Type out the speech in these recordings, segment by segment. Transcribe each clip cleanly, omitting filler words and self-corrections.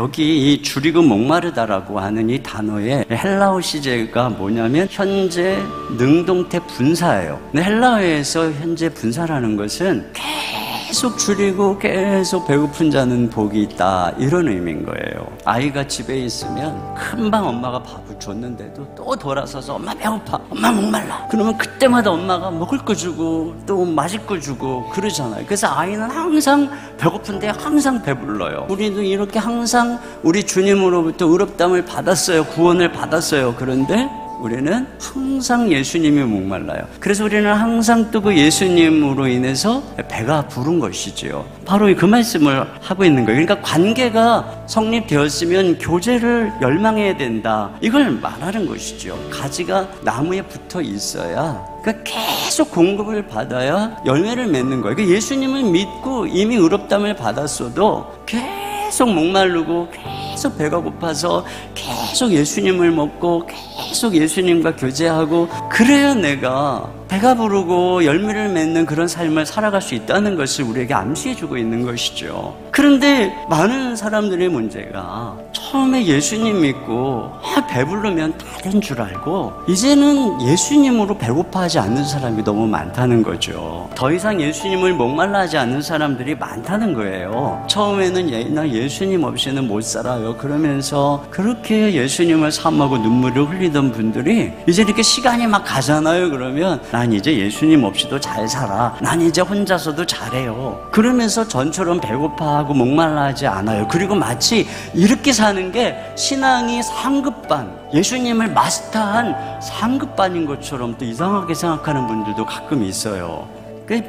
여기 이 줄이고 목마르다라고 하는 이 단어의 헬라어 시제가 뭐냐면 현재 능동태 분사예요. 근데 헬라어에서 현재 분사라는 것은 계속 줄이고 계속 배고픈 자는 복이 있다, 이런 의미인 거예요. 아이가 집에 있으면 금방 엄마가 밥을 줬는데도 또 돌아서서 엄마 배고파, 엄마 목말라, 그러면 그때마다 엄마가 먹을 거 주고 또 마실 거 주고 그러잖아요. 그래서 아이는 항상 배고픈데 항상 배불러요. 우리도 이렇게 항상 우리 주님으로부터 의롭다함을 받았어요. 구원을 받았어요. 그런데 우리는 항상 예수님이 목말라요. 그래서 우리는 항상 또 그 예수님으로 인해서 배가 부른 것이지요. 바로 그 말씀을 하고 있는 거예요. 그러니까 관계가 성립되었으면 교제를 열망해야 된다, 이걸 말하는 것이죠. 가지가 나무에 붙어 있어야, 그러니까 계속 공급을 받아야 열매를 맺는 거예요. 그러니까 예수님을 믿고 이미 의롭다함을 받았어도 계속 목마르고 계속 배가 고파서 계속 예수님을 먹고 계속 예수님과 교제하고, 그래야 내가 배가 부르고 열매를 맺는 그런 삶을 살아갈 수 있다는 것을 우리에게 암시해주고 있는 것이죠. 그런데 많은 사람들의 문제가 처음에 예수님 믿고 배부르면 다 된 줄 알고 이제는 예수님으로 배고파하지 않는 사람이 너무 많다는 거죠. 더 이상 예수님을 목말라 하지 않는 사람들이 많다는 거예요. 처음에는 나 예수님 없이는 못 살아요 그러면서 그렇게 예수님을 사모하고 눈물을 흘리던 분들이 이제 이렇게 시간이 막 가잖아요. 그러면 난 이제 예수님 없이도 잘 살아, 난 이제 혼자서도 잘해요, 그러면서 전처럼 배고파하고 목말라 하지 않아요. 그리고 마치 이렇게 사는 게 신앙이 상급반, 예수님을 마스터한 상급반인 것처럼 또 이상하게 생각하는 분들도 가끔 있어요.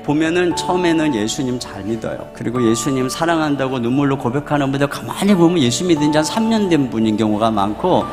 보면은 처음에는 예수님 잘 믿어요. 그리고 예수님 사랑한다고 눈물로 고백하는 분들 가만히 보면 예수 믿은 지 한 3년 된 분인 경우가 많고,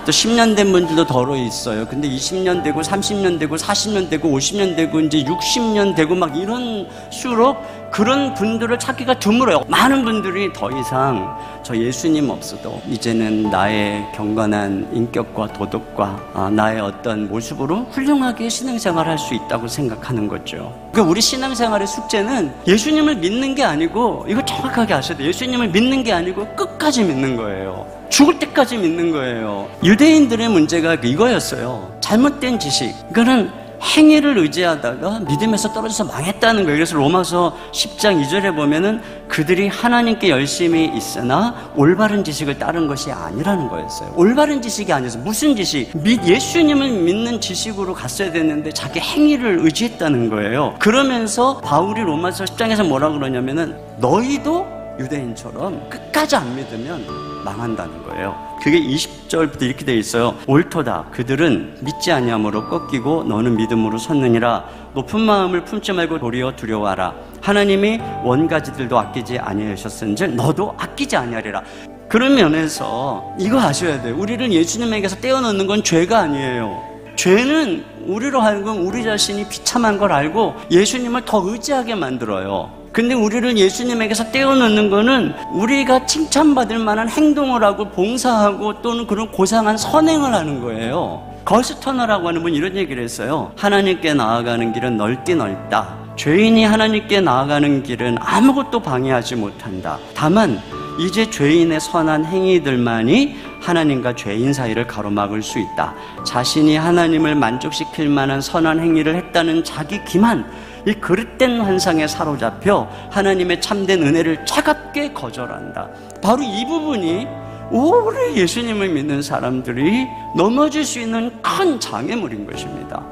또 10년 된 분들도 더러 있어요. 근데 20년 되고 30년 되고 40년 되고 50년 되고 이제 60년 되고 막 이런 수록 그런 분들을 찾기가 드물어요. 많은 분들이 더 이상 저 예수님 없어도 이제는 나의 경건한 인격과 도덕과 나의 어떤 모습으로 훌륭하게 신앙생활을 할 수 있다고 생각하는 거죠. 그러니까 우리 신앙생활의 숙제는 예수님을 믿는 게 아니고, 이거 정확하게 아셔야 돼요. 예수님을 믿는 게 아니고 끝까지 믿는 거예요. 죽을 때까지 믿는 거예요. 유대인들의 문제가 이거였어요. 잘못된 지식, 그거는 행위를 의지하다가 믿음에서 떨어져서 망했다는 거예요. 그래서 로마서 10장 2절에 보면은 그들이 하나님께 열심히 있으나 올바른 지식을 따른 것이 아니라는 거였어요. 올바른 지식이 아니어서 무슨 지식? 예수님을 믿는 지식으로 갔어야 됐는데 자기 행위를 의지했다는 거예요. 그러면서 바울이 로마서 10장에서 뭐라 그러냐면은 너희도 유대인처럼 끝까지 안 믿으면 망한다는 거예요. 그게 20절부터 이렇게 돼 있어요. 옳도다. 그들은 믿지 아니함으로 꺾이고 너는 믿음으로 섰느니라. 높은 마음을 품지 말고 도리어 두려워하라. 하나님이 원가지들도 아끼지 아니하셨은즉 너도 아끼지 아니하리라. 그런 면에서 이거 아셔야 돼요. 우리를 예수님에게서 떼어놓는 건 죄가 아니에요. 죄는 우리로 하여금 우리 자신이 비참한 걸 알고 예수님을 더 의지하게 만들어요. 근데 우리를 예수님에게서 떼어놓는 거는 우리가 칭찬받을 만한 행동을 하고 봉사하고 또는 그런 고상한 선행을 하는 거예요. 거스터너라고 하는 분이 이런 얘기를 했어요. 하나님께 나아가는 길은 넓디 넓다. 죄인이 하나님께 나아가는 길은 아무것도 방해하지 못한다. 다만 이제 죄인의 선한 행위들만이 하나님과 죄인 사이를 가로막을 수 있다. 자신이 하나님을 만족시킬 만한 선한 행위를 했다는 자기 기만, 이 그릇된 환상에 사로잡혀 하나님의 참된 은혜를 차갑게 거절한다. 바로 이 부분이 오래 예수님을 믿는 사람들이 넘어질 수 있는 큰 장애물인 것입니다.